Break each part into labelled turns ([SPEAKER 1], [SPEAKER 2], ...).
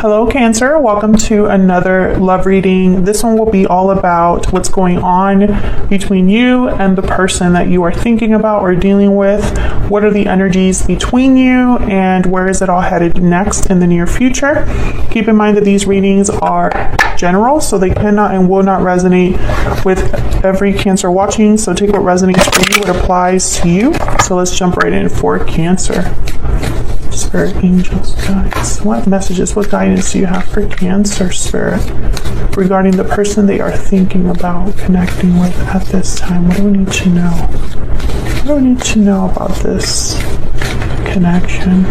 [SPEAKER 1] Hello Cancer, welcome to another love reading. This one will be all about what's going on between you and the person that you are thinking about or dealing with. What are the energies between you and where is it all headed next in the near future? Keep in mind that these readings are general, so they cannot and will not resonate with every Cancer watching. So take what resonates for you, what applies to you. So let's jump right in for Cancer. Spirit, angels, guides. What messages, what guidance do you have for Cancer, Spirit, regarding the person they are thinking about connecting with at this time? What do we need to know? What do we need to know about this connection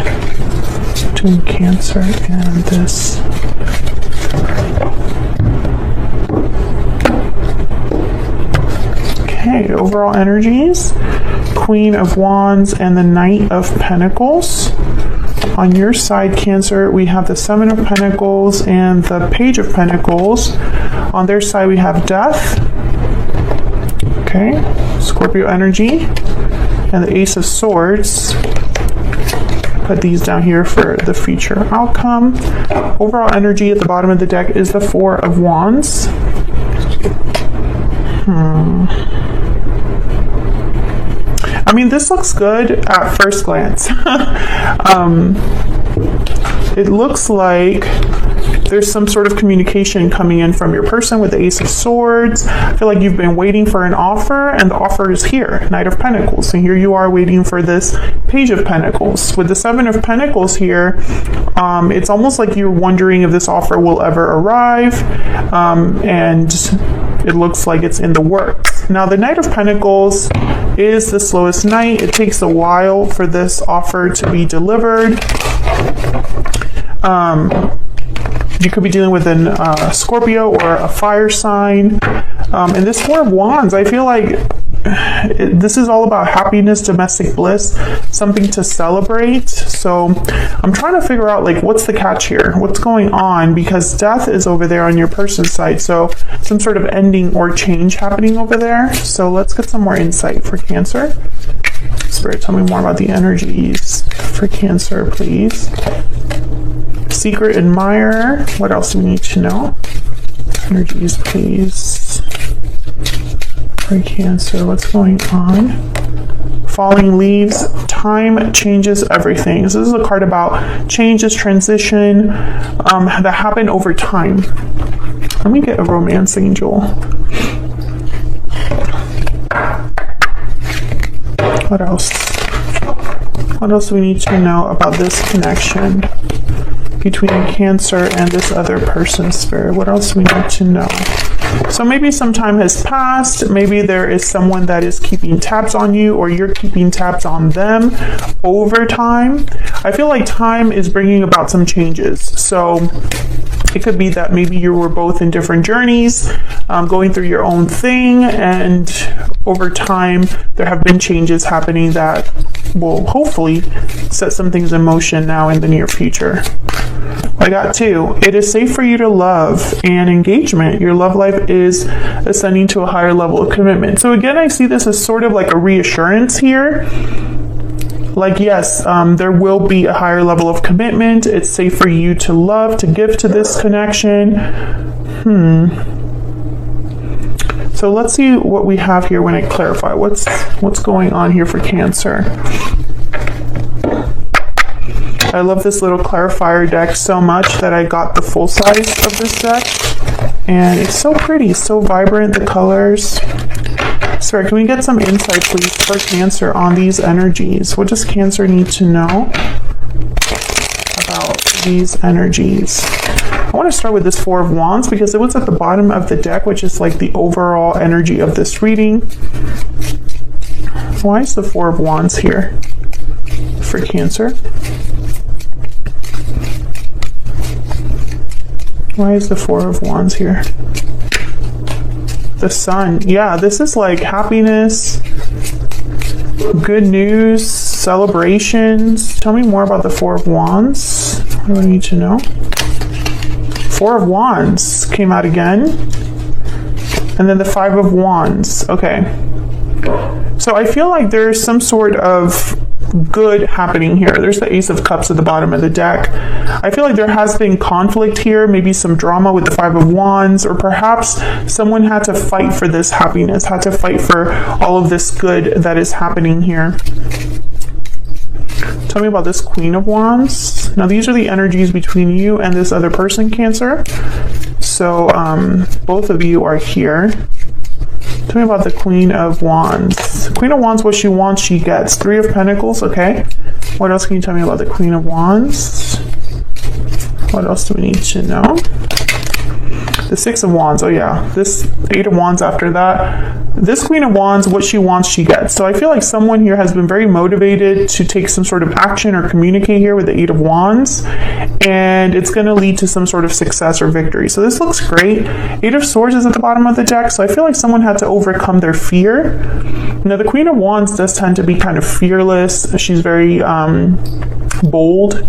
[SPEAKER 1] between Cancer and this? Okay, overall energies. Queen of Wands and the Knight of Pentacles. On your side, Cancer, we have the Seven of Pentacles and the Page of Pentacles. On their side, we have Death. Okay, Scorpio energy and the Ace of Swords. Put these down here for the future outcome. Overall energy at the bottom of the deck is the Four of Wands. I mean, this looks good at first glance. It looks like there's some sort of communication coming in from your person with the Ace of Swords. I feel like you've been waiting for an offer, and the offer is here, Knight of Pentacles. And here you are waiting for this Page of Pentacles. With the Seven of Pentacles here, it's almost like you're wondering if this offer will ever arrive, and it looks like it's in the works. Now, the Knight of Pentacles is the slowest knight. It takes a while for this offer to be delivered. You could be dealing with a Scorpio or a fire sign. And this Four of Wands, I feel like this is all about happiness, domestic bliss, something to celebrate. So I'm trying to figure out, like, what's the catch here? What's going on? Because Death is over there on your person's side. So some sort of ending or change happening over there. So let's get some more insight for Cancer. Spirit, tell me more about the energies for Cancer, please. Secret admirer. What else do we need to know? Energies, please. For Cancer, what's going on? Falling leaves. Time changes everything. So this is a card about changes, transition, that happen over time. Let me get a romance angel. What else? What else do we need to know about this connection between Cancer and this other person, Spirit? What else do we need to know? So maybe some time has passed. Maybe there is someone that is keeping tabs on you, or you're keeping tabs on them over time. I feel like time is bringing about some changes. So it could be that maybe you were both in different journeys, going through your own thing, and over time there have been changes happening that will hopefully set some things in motion now in the near future. I got two. It is safe for you to love and engagement. Your love life is ascending to a higher level of commitment. So again, I see this as sort of like a reassurance here. Like, yes, there will be a higher level of commitment. It's safe for you to love, to give to this connection. So let's see what we have here when I clarify. What's going on here for Cancer? I love this little clarifier deck so much that I got the full size of this deck. And it's so pretty, so vibrant, the colors. Sorry, can we get some insight, please, for Cancer on these energies? What does Cancer need to know about these energies? I want to start with this Four of Wands because it was at the bottom of the deck, which is like the overall energy of this reading. Why is the Four of Wands here for Cancer? Why is the Four of Wands here? The Sun. Yeah, this is like happiness, good news, celebrations. Tell me more about the Four of Wands. What do I need to know? Four of Wands came out again. And then the Five of Wands. Okay. So I feel like there's some sort of good happening here. There's the Ace of Cups at the bottom of the deck. I feel like there has been conflict here, maybe some drama with the Five of Wands, or perhaps someone had to fight for this happiness, had to fight for all of this good that is happening here. Tell me about this Queen of Wands. Now these are the energies between you and this other person, Cancer. So both of you are here. Tell me about the Queen of Wands. Queen of Wands, what she wants, she gets. Three of Pentacles, okay. What else can you tell me about the Queen of Wands? What else do we need to know? The Six of Wands, oh yeah. This Eight of Wands after that. This Queen of Wands, what she wants, she gets. So I feel like someone here has been very motivated to take some sort of action or communicate here with the Eight of Wands. And it's going to lead to some sort of success or victory. So this looks great. Eight of Swords is at the bottom of the deck. So I feel like someone had to overcome their fear. Now the Queen of Wands does tend to be kind of fearless. She's very bold.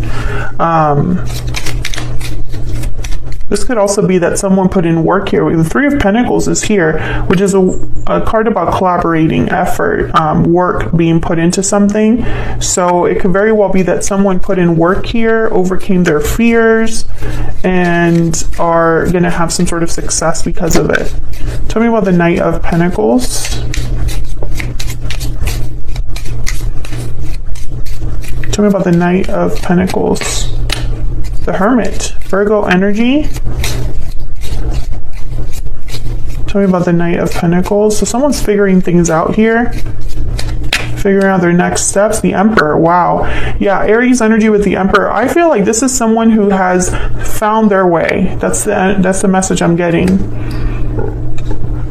[SPEAKER 1] This could also be that someone put in work here. The Three of Pentacles is here, which is a card about collaborating, effort, work being put into something. So it could very well be that someone put in work here, overcame their fears, and are going to have some sort of success because of it. Tell me about the Knight of Pentacles. Tell me about the Knight of Pentacles. The Hermit, Virgo energy. Tell me about the Knight of Pentacles. So someone's figuring things out here, figuring out their next steps. The Emperor, wow. Yeah, Aries energy with the Emperor. I feel like this is someone who has found their way. That's the message I'm getting.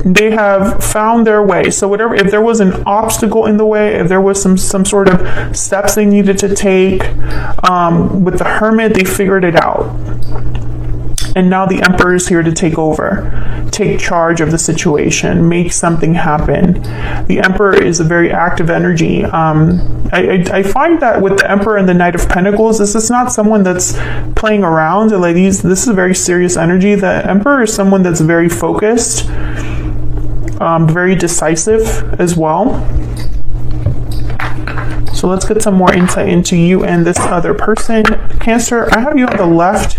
[SPEAKER 1] They have found their way. So whatever, if there was an obstacle in the way, if there was some sort of steps they needed to take, with the Hermit, they figured it out. And now the Emperor is here to take over, take charge of the situation, make something happen. The Emperor is a very active energy. I find that with the Emperor and the Knight of Pentacles, this is not someone that's playing around. Like this is a very serious energy. The Emperor is someone that's very focused, very decisive as well. So let's get some more insight into you and this other person. Cancer, I have you on the left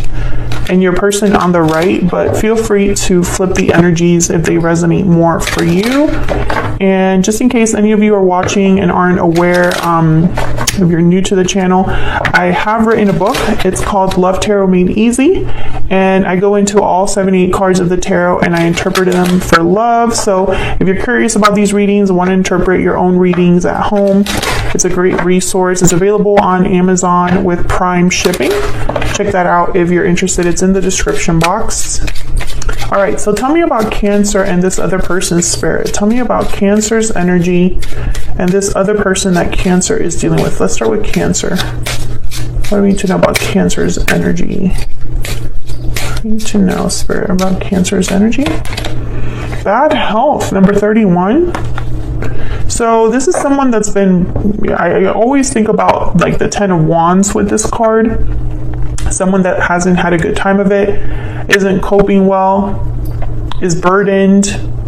[SPEAKER 1] and your person on the right, but feel free to flip the energies if they resonate more for you. And just in case any of you are watching and aren't aware, if you're new to the channel, I have written a book. It's called Love Tarot Made Easy, and I go into all 78 cards of the tarot and I interpret them for love. So if you're curious about these readings and want to interpret your own readings at home, it's a great resource. It's available on Amazon with Prime shipping. Check that out if you're interested. It's in the description box. All right, so tell me about Cancer and this other person's spirit. Tell me about Cancer's energy and this other person that Cancer is dealing with. Let's start with Cancer. What do we need to know about Cancer's energy? We need to know, Spirit, about Cancer's energy. Bad health, number 31. So this is someone that's been, I always think about like the Ten of Wands with this card. Someone that hasn't had a good time of it, isn't coping well, is burdened.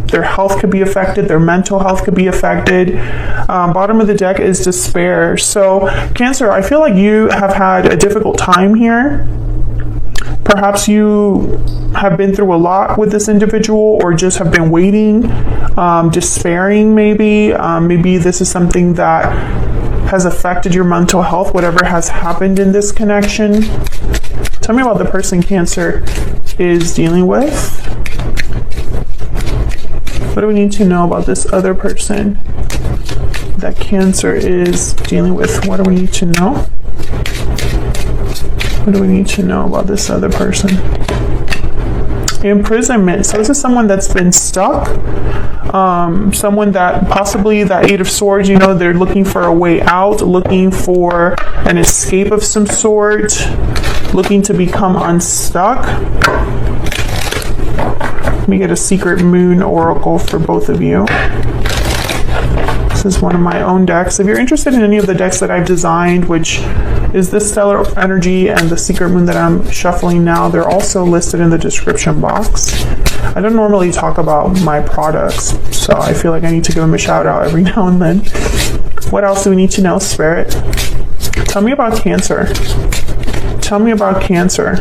[SPEAKER 1] Their health could be affected. Their mental health could be affected. Bottom of the deck is despair. So Cancer, I feel like you have had a difficult time here. Perhaps you have been through a lot with this individual, or just have been waiting, despairing maybe. Maybe this is something that has affected your mental health, whatever has happened in this connection. Tell me about the person Cancer is dealing with. What do we need to know about this other person that Cancer is dealing with? What do we need to know? What do we need to know about this other person? Imprisonment. So this is someone that's been stuck. Someone that possibly, that Eight of Swords, you know, they're looking for a way out, looking for an escape of some sort, looking to become unstuck. Let me get a secret moon oracle for both of you. This is one of my own decks. If you're interested in any of the decks that I've designed, which is this stellar energy and the secret moon that I'm shuffling now. They're also listed in the description box. I don't normally talk about my products, so I feel like I need to give them a shout out every now and then. What else do we need to know, Spirit? Tell me about Cancer. Tell me about Cancer.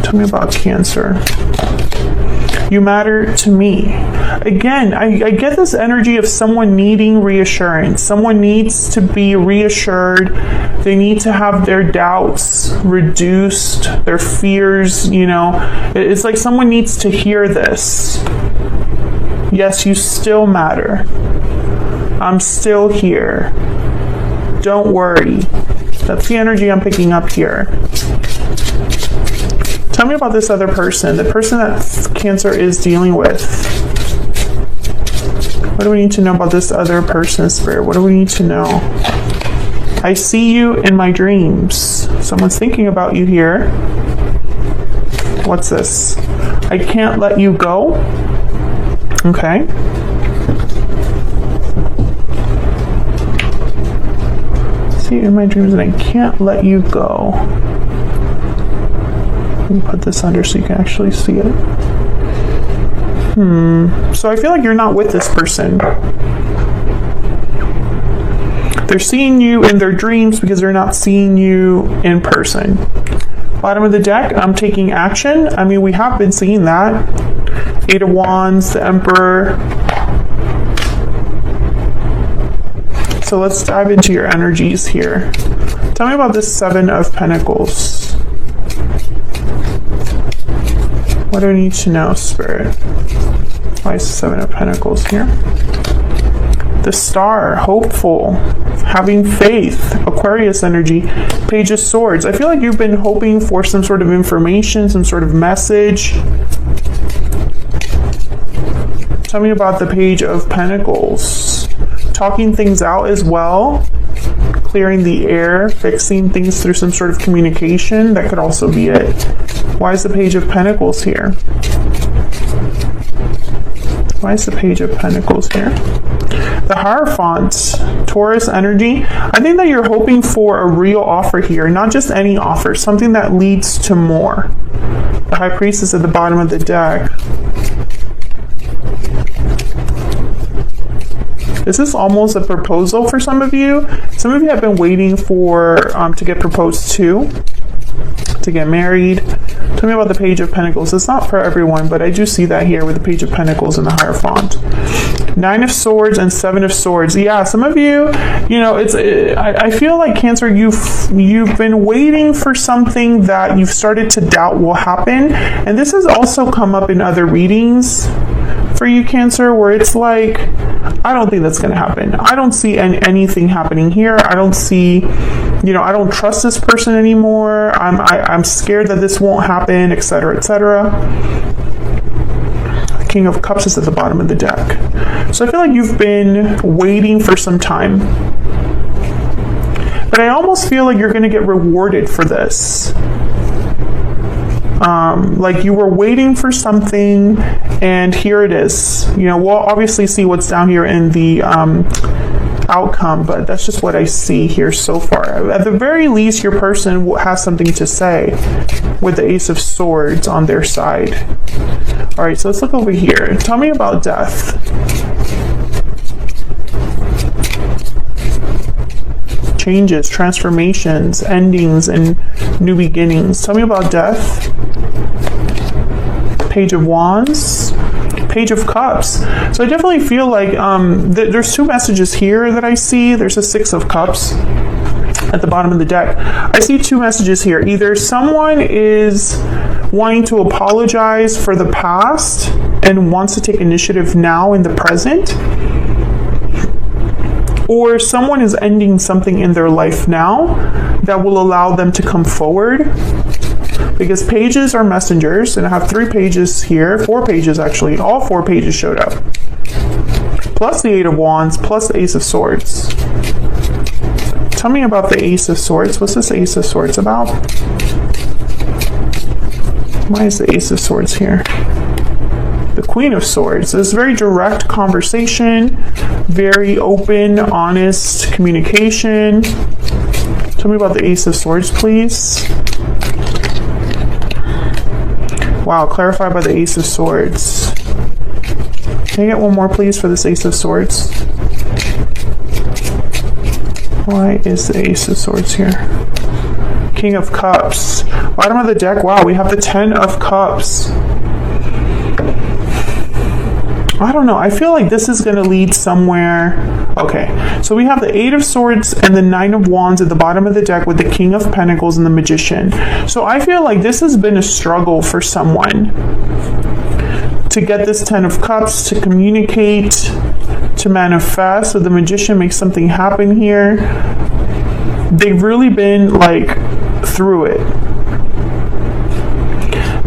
[SPEAKER 1] Tell me about Cancer. You matter to me. Again, I get this energy of someone needing reassurance. Someone needs to be reassured. They need to have their doubts reduced, their fears, you know. It's like someone needs to hear this. Yes, you still matter. I'm still here. Don't worry. That's the energy I'm picking up here. Tell me about this other person, the person that Cancer is dealing with. What do we need to know about this other person, Spirit? What do we need to know? I see you in my dreams. Someone's thinking about you here. What's this? I can't let you go. Okay. See you in my dreams and I can't let you go. Let me put this under so you can actually see it. So I feel like you're not with this person. They're seeing you in their dreams because they're not seeing you in person. Bottom of the deck, I'm taking action. I mean, we have been seeing that. Eight of Wands, the Emperor. So let's dive into your energies here. Tell me about this Seven of Pentacles. What do I need to know, Spirit? Why is the Seven of Pentacles here? The Star, hopeful, having faith, Aquarius energy, Page of Swords. I feel like you've been hoping for some sort of information, some sort of message. Tell me about the Page of Pentacles. Talking things out as well. Clearing the air, fixing things through some sort of communication. That could also be it. Why is the Page of Pentacles here? Why is the Page of Pentacles here? The Hierophant, Taurus energy. I think that you're hoping for a real offer here, not just any offer, something that leads to more. The High Priestess at the bottom of the deck. This is almost a proposal for some of you. Some of you have been waiting for to get proposed to get married. Tell me about the Page of Pentacles. It's not for everyone, but I do see that here with the Page of Pentacles and the Hierophant. Nine of Swords and Seven of Swords. Yeah, some of you, you know, I feel like Cancer, you've been waiting for something that you've started to doubt will happen. And this has also come up in other readings for you, Cancer, where it's like, I don't think that's going to happen. I don't see anything happening here. I don't see, you know, I don't trust this person anymore. I'm scared that this won't happen, etc., etc. The King of Cups is at the bottom of the deck. So I feel like you've been waiting for some time. But I almost feel like you're going to get rewarded for this. Like you were waiting for something and here it is. You know, we'll obviously see what's down here in the outcome, but that's just what I see here so far. At the very least, your person has something to say with the Ace of Swords on their side. All right, so let's look over here. Tell me about death. Changes, transformations, endings, and new beginnings. Tell me about death. Page of Wands, Page of Cups. So I definitely feel like there's two messages here that I see. There's a Six of Cups at the bottom of the deck. I see two messages here. Either someone is wanting to apologize for the past and wants to take initiative now in the present, or someone is ending something in their life now that will allow them to come forward. Because pages are messengers, and I have 3 pages here, 4 pages actually, all 4 pages showed up. Plus the Eight of Wands, plus the Ace of Swords. Tell me about the Ace of Swords. What's this Ace of Swords about? Why is the Ace of Swords here? The Queen of Swords. This very direct conversation, very open, honest communication. Tell me about the Ace of Swords, please. Wow, clarified by the Ace of Swords. Can I get one more, please, for this Ace of Swords? Why is the Ace of Swords here? King of Cups. Bottom of the deck, wow, we have the 10 of Cups. I don't know. I feel like this is going to lead somewhere. Okay, so we have the 8 of Swords and the 9 of Wands at the bottom of the deck with the King of Pentacles and the Magician. So I feel like this has been a struggle for someone to get this 10 of Cups, to communicate, to manifest. So the Magician makes something happen here. They've really been like through it.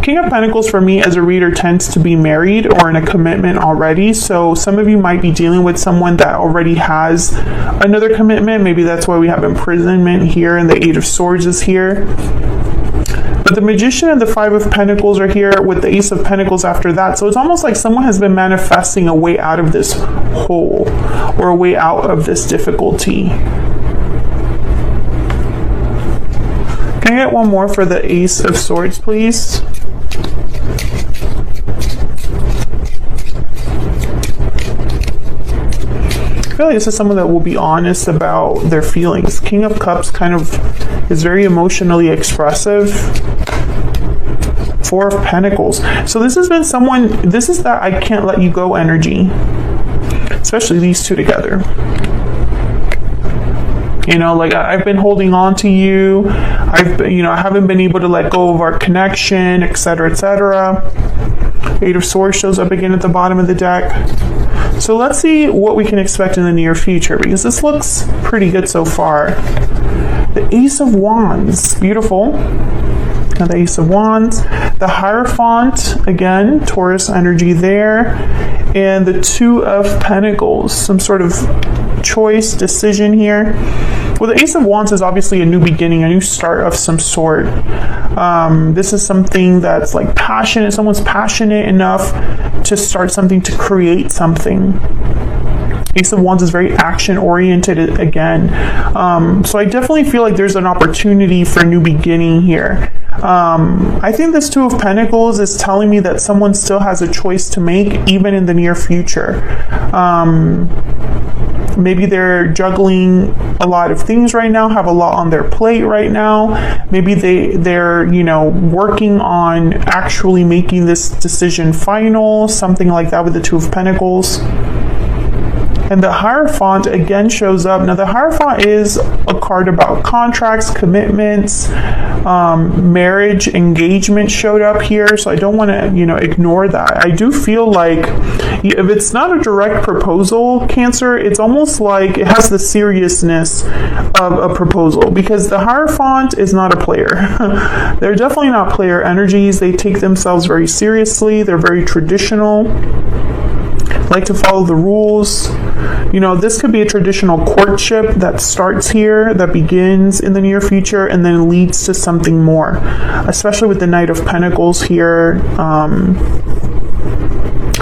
[SPEAKER 1] King of Pentacles for me as a reader tends to be married or in a commitment already. So some of you might be dealing with someone that already has another commitment. Maybe that's why we have imprisonment here and the 8 of Swords is here. But the Magician and the 5 of Pentacles are here with the Ace of Pentacles after that. So it's almost like someone has been manifesting a way out of this hole or a way out of this difficulty. Can I get one more for the Ace of Swords, please? I feel like this is someone that will be honest about their feelings. King of Cups kind of is very emotionally expressive. 4 of Pentacles. So this has been someone, this is that I can't let you go energy. Especially these two together. You know, like I've been holding on to you. I haven't been able to let go of our connection, etc., etc. 8 of Swords shows up again at the bottom of the deck. So let's see what we can expect in the near future, because this looks pretty good so far. The Ace of Wands, beautiful. Now the Ace of Wands, the Hierophant, again, Taurus energy there, and the 2 of Pentacles, some sort of choice, decision here. Well, the Ace of Wands is obviously a new beginning, a new start of some sort. This is something that's like passionate. Someone's passionate enough to start something, to create something. Ace of Wands is very action-oriented again. So I definitely feel like there's an opportunity for a new beginning here. I think this 2 of Pentacles is telling me that someone still has a choice to make, even in the near future. Maybe they're juggling a lot of things right now, have a lot on their plate right now. Maybe they're working on actually making this decision final, something like that with the 2 of Pentacles. And the Hierophant again shows up. Now the Hierophant is a card about contracts, commitments, marriage, engagement showed up here. So I don't want to, ignore that. I do feel like if it's not a direct proposal, Cancer, it's almost like it has the seriousness of a proposal, because the Hierophant is not a player. They're definitely not player energies. They take themselves very seriously. They're very traditional. Like to follow the rules. This could be a traditional courtship that starts here, that begins in the near future, and then leads to something more, especially with the Knight of Pentacles here.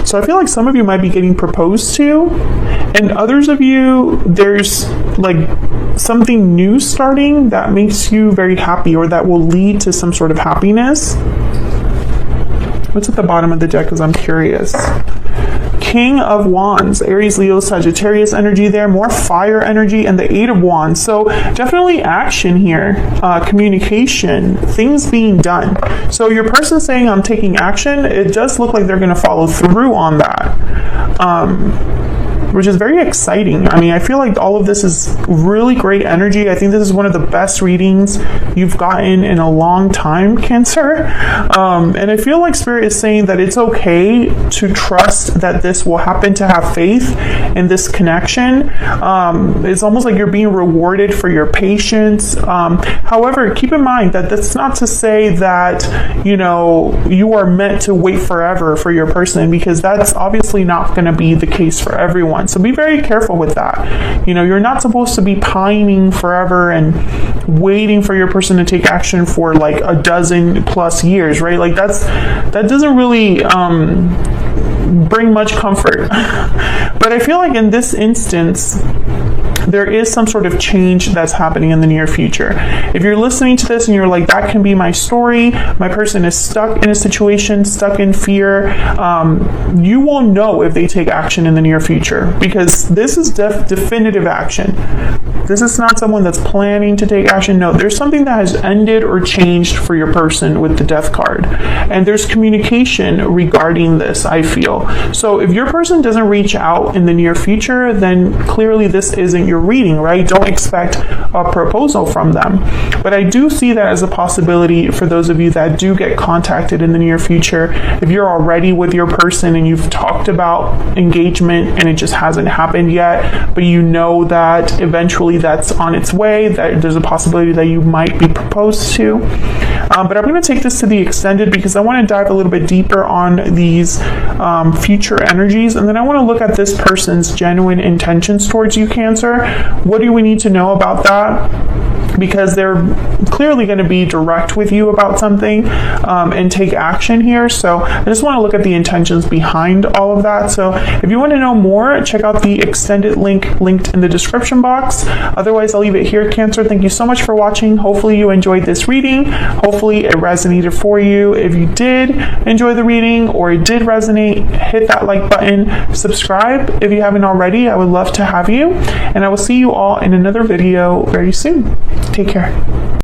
[SPEAKER 1] So I feel like some of you might be getting proposed to, and others of you, there's like something new starting that makes you very happy, or that will lead to some sort of happiness. What's at the bottom of the deck, because I'm curious. King of Wands, Aries, Leo, Sagittarius energy there, more fire energy, and the 8 of Wands. So definitely action here, communication, things being done. So your person saying I'm taking action, it does look like they're going to follow through on that. Which is very exciting. I mean, I feel like all of this is really great energy. I think this is one of the best readings you've gotten in a long time, Cancer. And I feel like Spirit is saying that it's okay to trust that this will happen, to have faith in this connection. It's almost like you're being rewarded for your patience. However, keep in mind that that's not to say that, you are meant to wait forever for your person, because that's obviously not going to be the case for everyone. So be very careful with that. You're not supposed to be pining forever and waiting for your person to take action for like a dozen plus years, right? Like that doesn't really bring much comfort. But I feel like in this instance, there is some sort of change that's happening in the near future. If you're listening to this and you're like, that can be my story, my person is stuck in a situation, stuck in fear, you will know if they take action in the near future, because this is definitive action. This is not someone that's planning to take action. No, there's something that has ended or changed for your person with the Death card. And there's communication regarding this, I feel. So if your person doesn't reach out in the near future, then clearly this isn't your reading, right? Don't expect a proposal from them. But I do see that as a possibility for those of you that do get contacted in the near future. If you're already with your person and you've talked about engagement and it just hasn't happened yet, but you know that eventually that's on its way, that there's a possibility that you might be proposed to. But I'm going to take this to the extended because I want to dive a little bit deeper on these future energies, and then I want to look at this person's genuine intentions towards you, Cancer. What do we need to know about that? Because they're clearly going to be direct with you about something and take action here. So I just want to look at the intentions behind all of that. So if you want to know more, check out the extended link linked in the description box. Otherwise, I'll leave it here, Cancer. Thank you so much for watching. Hopefully you enjoyed this reading. Hopefully it resonated for you. If you did enjoy the reading or it did resonate, hit that like button. Subscribe if you haven't already. I would love to have you. And I will see you all in another video very soon. Take care.